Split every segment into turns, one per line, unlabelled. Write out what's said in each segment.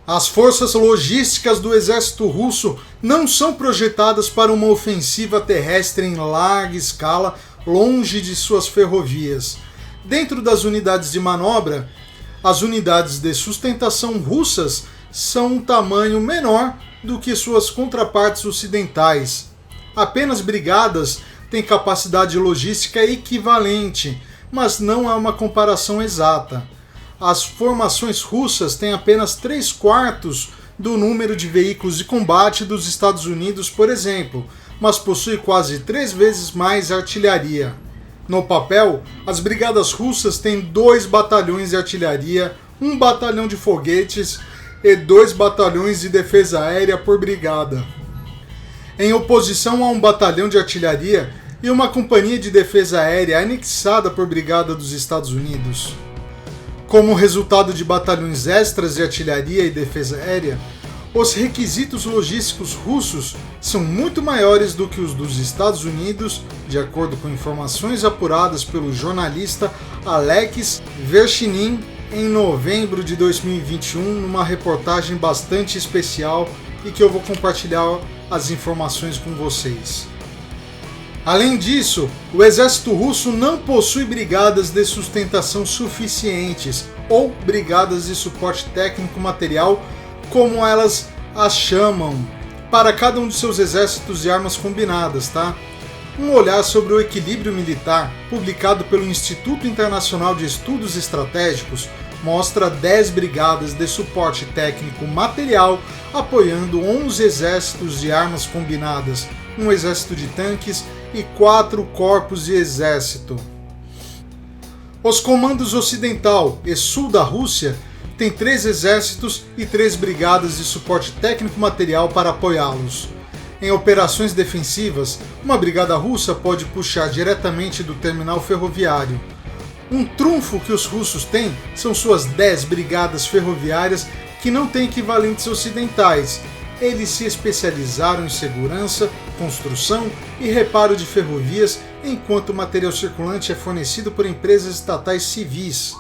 As forças logísticas do exército russo não são projetadas para uma ofensiva terrestre em larga escala, longe de suas ferrovias. Dentro das unidades de manobra, as unidades de sustentação russas são um tamanho menor do que suas contrapartes ocidentais. Apenas brigadas têm capacidade logística equivalente, mas não há uma comparação exata. As formações russas têm apenas 3/4 do número de veículos de combate dos Estados Unidos, por exemplo, mas possuem quase 3 vezes mais artilharia. No papel, as brigadas russas têm 2 batalhões de artilharia, 1 batalhão de foguetes e 2 batalhões de defesa aérea por brigada, em oposição a 1 batalhão de artilharia e uma companhia de defesa aérea anexada por brigada dos Estados Unidos. Como resultado de batalhões extras de artilharia e defesa aérea, os requisitos logísticos russos são muito maiores do que os dos Estados Unidos, de acordo com informações apuradas pelo jornalista Alex Vershinin em novembro de 2021, numa reportagem bastante especial e que eu vou compartilhar as informações com vocês. Além disso, o exército russo não possui brigadas de sustentação suficientes ou brigadas de suporte técnico material, como elas as chamam, para cada um de seus exércitos de armas combinadas, tá? Um olhar sobre o equilíbrio militar, publicado pelo Instituto Internacional de Estudos Estratégicos, mostra 10 brigadas de suporte técnico material apoiando 11 exércitos de armas combinadas, um exército de tanques e 4 corpos de exército. Os comandos ocidental e sul da Rússia têm 3 exércitos e 3 brigadas de suporte técnico material para apoiá-los. Em operações defensivas, uma brigada russa pode puxar diretamente do terminal ferroviário. Um trunfo que os russos têm são suas 10 brigadas ferroviárias que não têm equivalentes ocidentais. Eles se especializaram em segurança, construção e reparo de ferrovias, enquanto o material circulante é fornecido por empresas estatais civis.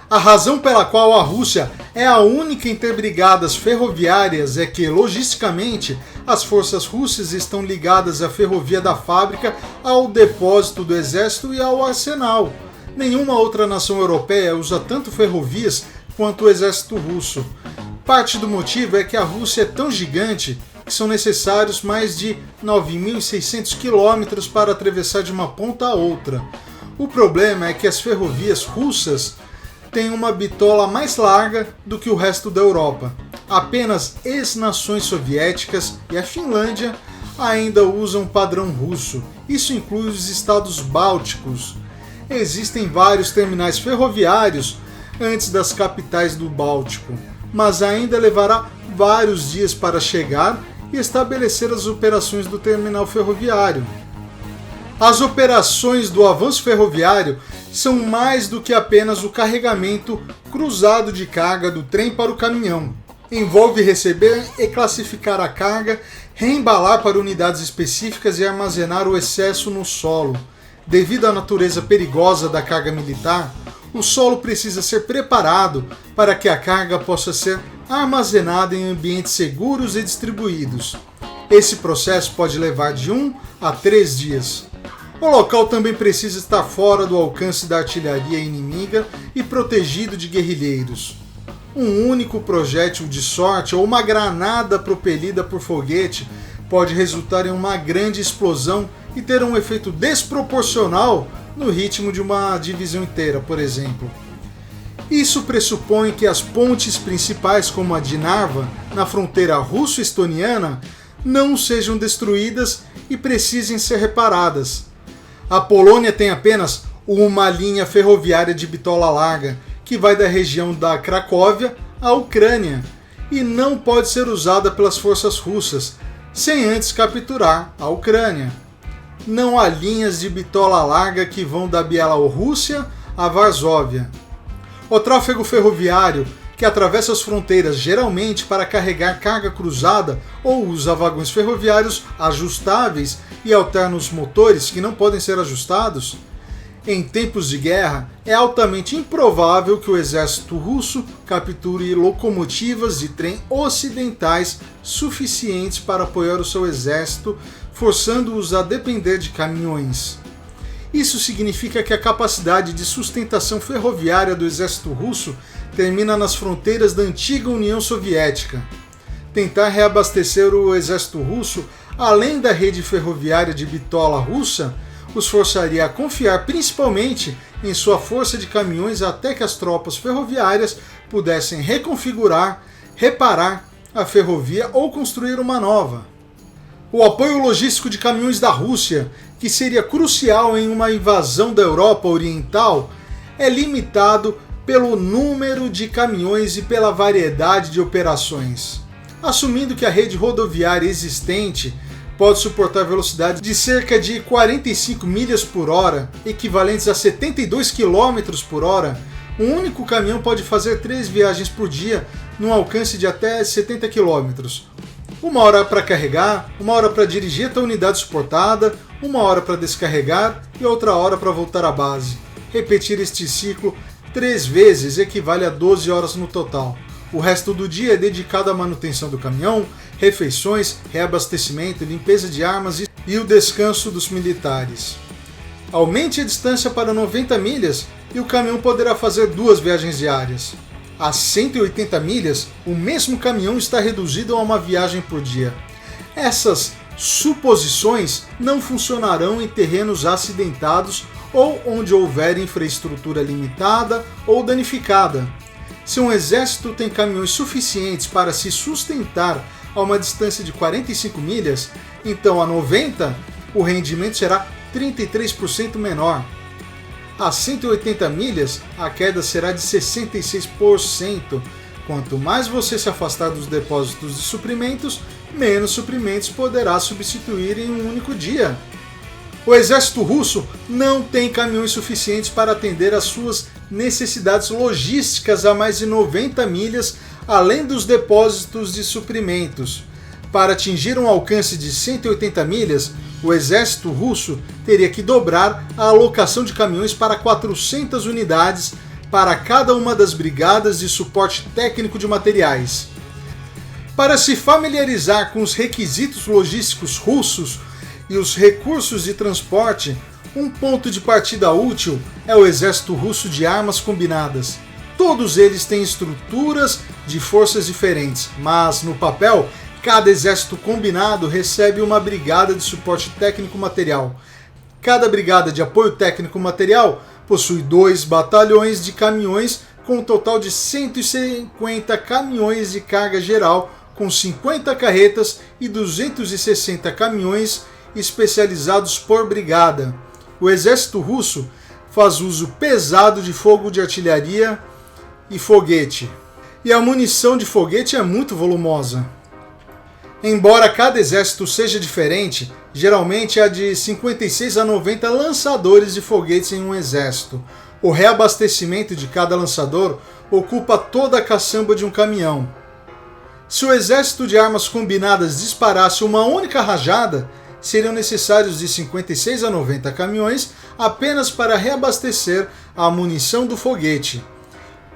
A razão pela qual a Rússia é a única em ter brigadas ferroviárias é que, logisticamente, as forças russas estão ligadas à ferrovia da fábrica, ao depósito do exército e ao arsenal. Nenhuma outra nação europeia usa tanto ferrovias quanto o exército russo. Parte do motivo é que a Rússia é tão gigante que são necessários mais de 9.600 quilômetros para atravessar de uma ponta a outra. O problema é que as ferrovias russas têm uma bitola mais larga do que o resto da Europa. Apenas ex-nações soviéticas e a Finlândia ainda usam o padrão russo. Isso inclui os estados bálticos. Existem vários terminais ferroviários antes das capitais do Báltico, mas ainda levará vários dias para chegar e estabelecer as operações do terminal ferroviário. As operações do avanço ferroviário são mais do que apenas o carregamento cruzado de carga do trem para o caminhão. Envolve receber e classificar a carga, reembalar para unidades específicas e armazenar o excesso no solo. Devido à natureza perigosa da carga militar, o solo precisa ser preparado para que a carga possa ser armazenada em ambientes seguros e distribuídos. Esse processo pode levar de 1 a 3 dias. O local também precisa estar fora do alcance da artilharia inimiga e protegido de guerrilheiros. Um único projétil de sorte ou uma granada propelida por foguete pode resultar em uma grande explosão e ter um efeito desproporcional no ritmo de uma divisão inteira, por exemplo. Isso pressupõe que as pontes principais, como a de Narva, na fronteira russo-estoniana, não sejam destruídas e precisem ser reparadas. A Polônia tem apenas uma linha ferroviária de bitola larga, que vai da região da Cracóvia à Ucrânia, e não pode ser usada pelas forças russas, sem antes capturar a Ucrânia. Não há linhas de bitola larga que vão da Bielorrússia a Varsóvia. O tráfego ferroviário, que atravessa as fronteiras geralmente para carregar carga cruzada ou usa vagões ferroviários ajustáveis e alterna os motores que não podem ser ajustados, Em tempos de guerra, é altamente improvável que o exército russo capture locomotivas de trem ocidentais suficientes para apoiar o seu exército, forçando-os a depender de caminhões. Isso significa que a capacidade de sustentação ferroviária do exército russo termina nas fronteiras da antiga União Soviética. Tentar reabastecer o exército russo além da rede ferroviária de bitola russa os forçaria a confiar principalmente em sua força de caminhões até que as tropas ferroviárias pudessem reconfigurar, reparar a ferrovia ou construir uma nova. O apoio logístico de caminhões da Rússia, que seria crucial em uma invasão da Europa Oriental, é limitado pelo número de caminhões e pela variedade de operações. Assumindo que a rede rodoviária existente pode suportar velocidade de cerca de 45 milhas por hora, equivalentes a 72 km por hora, um único caminhão pode fazer 3 viagens por dia num alcance de até 70 km. 1 hora para carregar, 1 hora para dirigir até a unidade suportada, 1 hora para descarregar e outra hora para voltar à base. Repetir este ciclo 3 vezes equivale a 12 horas no total. O resto do dia é dedicado à manutenção do caminhão, refeições, reabastecimento, limpeza de armas e o descanso dos militares. Aumente a distância para 90 milhas e o caminhão poderá fazer 2 viagens diárias. A 180 milhas, o mesmo caminhão está reduzido a uma viagem por dia. Essas suposições não funcionarão em terrenos acidentados ou onde houver infraestrutura limitada ou danificada. Se um exército tem caminhões suficientes para se sustentar a uma distância de 45 milhas, então a 90 o rendimento será 33% menor. A 180 milhas a queda será de 66%. Quanto mais você se afastar dos depósitos de suprimentos, menos suprimentos poderá substituir em um único dia. O exército russo não tem caminhões suficientes para atender às suas necessidades logísticas a mais de 90 milhas, além dos depósitos de suprimentos. Para atingir um alcance de 180 milhas, o exército russo teria que dobrar a alocação de caminhões para 400 unidades para cada uma das brigadas de suporte técnico de materiais. Para se familiarizar com os requisitos logísticos russos e os recursos de transporte, um ponto de partida útil é o exército russo de armas combinadas. Todos eles têm estruturas de forças diferentes, mas no papel, cada exército combinado recebe uma brigada de suporte técnico material. Cada brigada de apoio técnico material possui 2 batalhões de caminhões com um total de 150 caminhões de carga geral, com 50 carretas e 260 caminhões especializados por brigada. O exército russo faz uso pesado de fogo de artilharia e foguete, e a munição de foguete é muito volumosa. Embora cada exército seja diferente, geralmente há de 56 a 90 lançadores de foguetes em um exército. O reabastecimento de cada lançador ocupa toda a caçamba de um caminhão. Se o exército de armas combinadas disparasse uma única rajada, seriam necessários de 56 a 90 caminhões apenas para reabastecer a munição do foguete.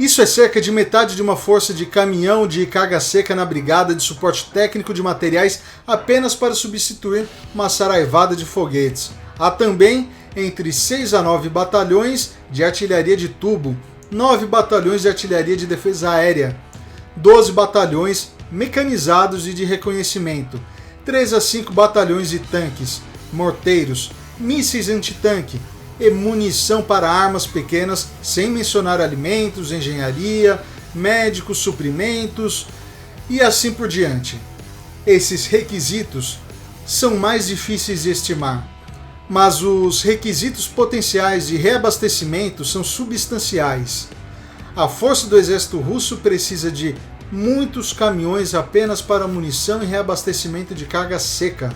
Isso é cerca de metade de uma força de caminhão de carga seca na brigada de suporte técnico de materiais apenas para substituir uma saraivada de foguetes. Há também entre 6 a 9 batalhões de artilharia de tubo, 9 batalhões de artilharia de defesa aérea, 12 batalhões mecanizados e de reconhecimento, 3 a 5 batalhões de tanques, morteiros, mísseis antitanque e munição para armas pequenas, sem mencionar alimentos, engenharia, médicos, suprimentos e assim por diante. Esses requisitos são mais difíceis de estimar, mas os requisitos potenciais de reabastecimento são substanciais. A força do exército russo precisa de muitos caminhões apenas para munição e reabastecimento de carga seca.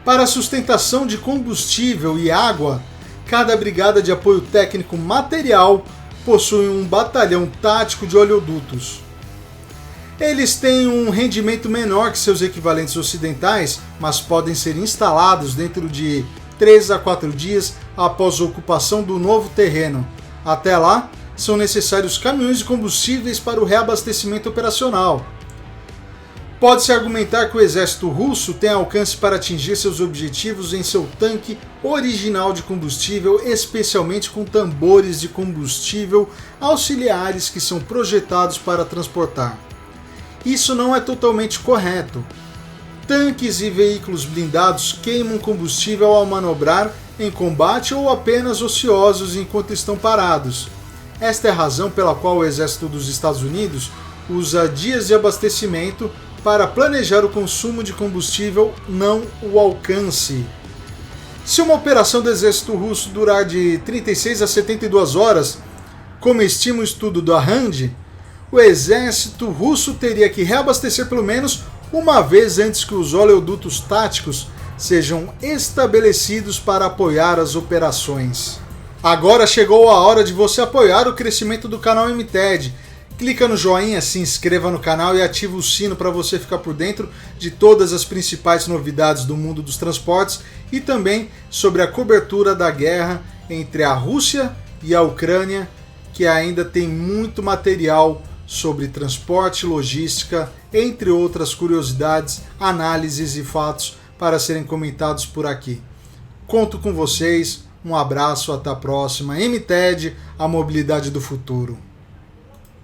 Para a sustentação de combustível e água, cada brigada de apoio técnico material possui um batalhão tático de oleodutos. Eles têm um rendimento menor que seus equivalentes ocidentais, mas podem ser instalados dentro de 3 a 4 dias após a ocupação do novo terreno. Até lá, são necessários caminhões de combustíveis para o reabastecimento operacional. Pode-se argumentar que o exército russo tem alcance para atingir seus objetivos em seu tanque original de combustível, especialmente com tambores de combustível auxiliares que são projetados para transportar. Isso não é totalmente correto. Tanques e veículos blindados queimam combustível ao manobrar em combate ou apenas ociosos enquanto estão parados. Esta é a razão pela qual o exército dos Estados Unidos usa dias de abastecimento para planejar o consumo de combustível, não o alcance. Se uma operação do exército russo durar de 36 a 72 horas, como estima o estudo da RAND, o exército russo teria que reabastecer pelo menos uma vez antes que os oleodutos táticos sejam estabelecidos para apoiar as operações. Agora chegou a hora de você apoiar o crescimento do canal MTED. Clica no joinha, se inscreva no canal e ativa o sino para você ficar por dentro de todas as principais novidades do mundo dos transportes e também sobre a cobertura da guerra entre a Rússia e a Ucrânia, que ainda tem muito material sobre transporte, logística, entre outras curiosidades, análises e fatos para serem comentados por aqui. Conto com vocês, um abraço, até a próxima. MTED, a mobilidade do futuro.